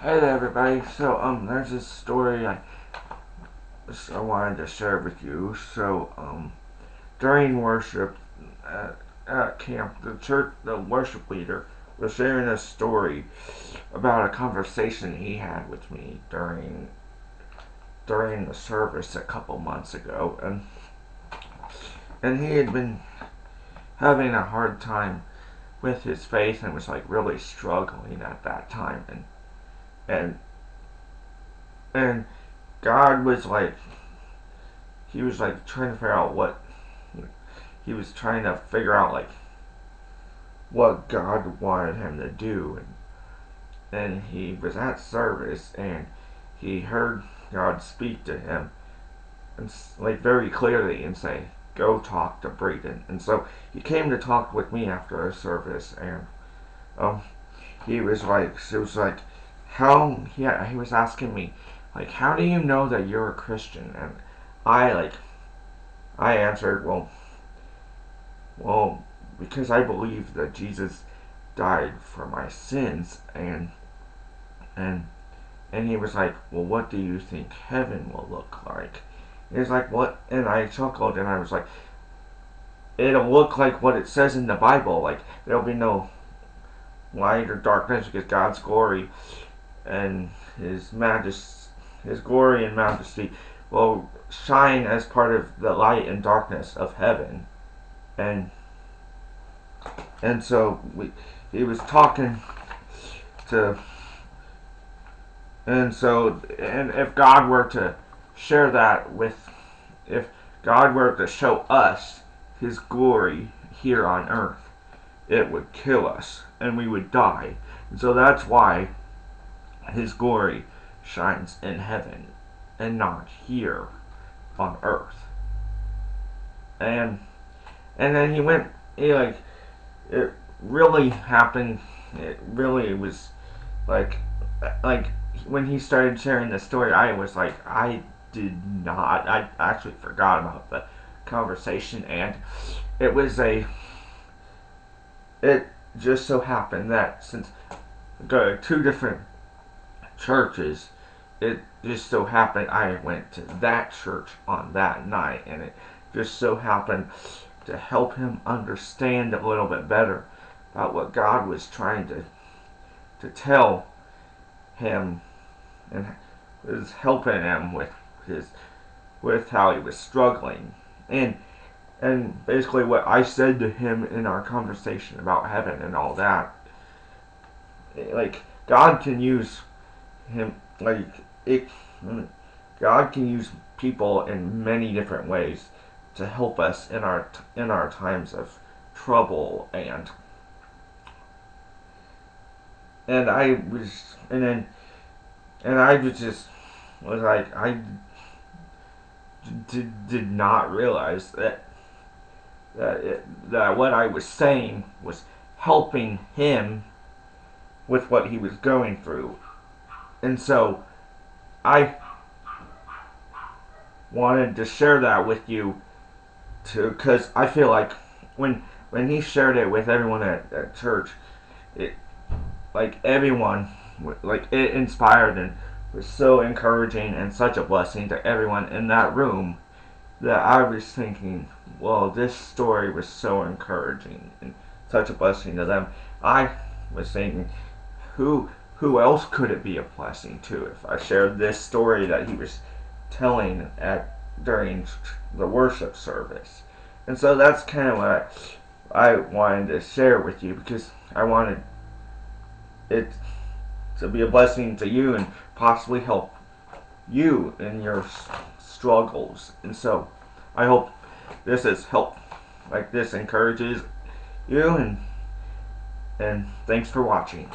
Hey there, everybody. So, there's this story I wanted to share with you. So, during worship at camp, the worship leader was sharing a story about a conversation he had with me during the service a couple months ago, and he had been having a hard time with his faith and was like really struggling at that time, and and God was like he was like trying to figure out what he was trying to figure out like what God wanted him to do, and he was at service and he heard God speak to him and like very clearly and say, "Go talk to Braden." And so he came to talk with me after our service, and um he was like, it was like he was asking me like, how do you know that you're a Christian? And I answered, well, because I believe that Jesus died for my sins, and and he was like, well, what do you think heaven will look like? He was like, what? And I chuckled and I was like, it'll look like what it says in the Bible. Like there'll be no light or darkness because God's glory and His glory and majesty will shine as part of the light and darkness of heaven. And so he was talking to, and if God were to share that with, if God were to show us His glory here on earth, it would kill us and we would die. And so that's why His glory shines in heaven and not here on earth. And then it really happened. It really was like like when he started sharing the story, I was like, I actually forgot about the conversation, and it was it just so happened that since I go to two different churches, it just so happened I went to that church on that night, and it just so happened to help him understand a little bit better about what God was trying to tell him, and was helping him with how he was struggling, and basically what I said to him in our conversation about heaven and all that, like God can use him, like it God can use people in many different ways to help us in our times of trouble, and I was and I was just was like, I did not realize that what I was saying was helping him with what he was going through. And so I wanted to share that with you too, because I feel like when he shared it with everyone at church, it like everyone, like it inspired and was so encouraging and such a blessing to everyone in that room, that I was thinking, well, this story was so encouraging and such a blessing to them. I was thinking, who else could it be a blessing to if I shared this story that he was telling at during the worship service? And so that's kind of what I wanted to share with you, because I wanted it to be a blessing to you and possibly help you in your struggles. And so I hope this has helped, like this encourages you, and thanks for watching.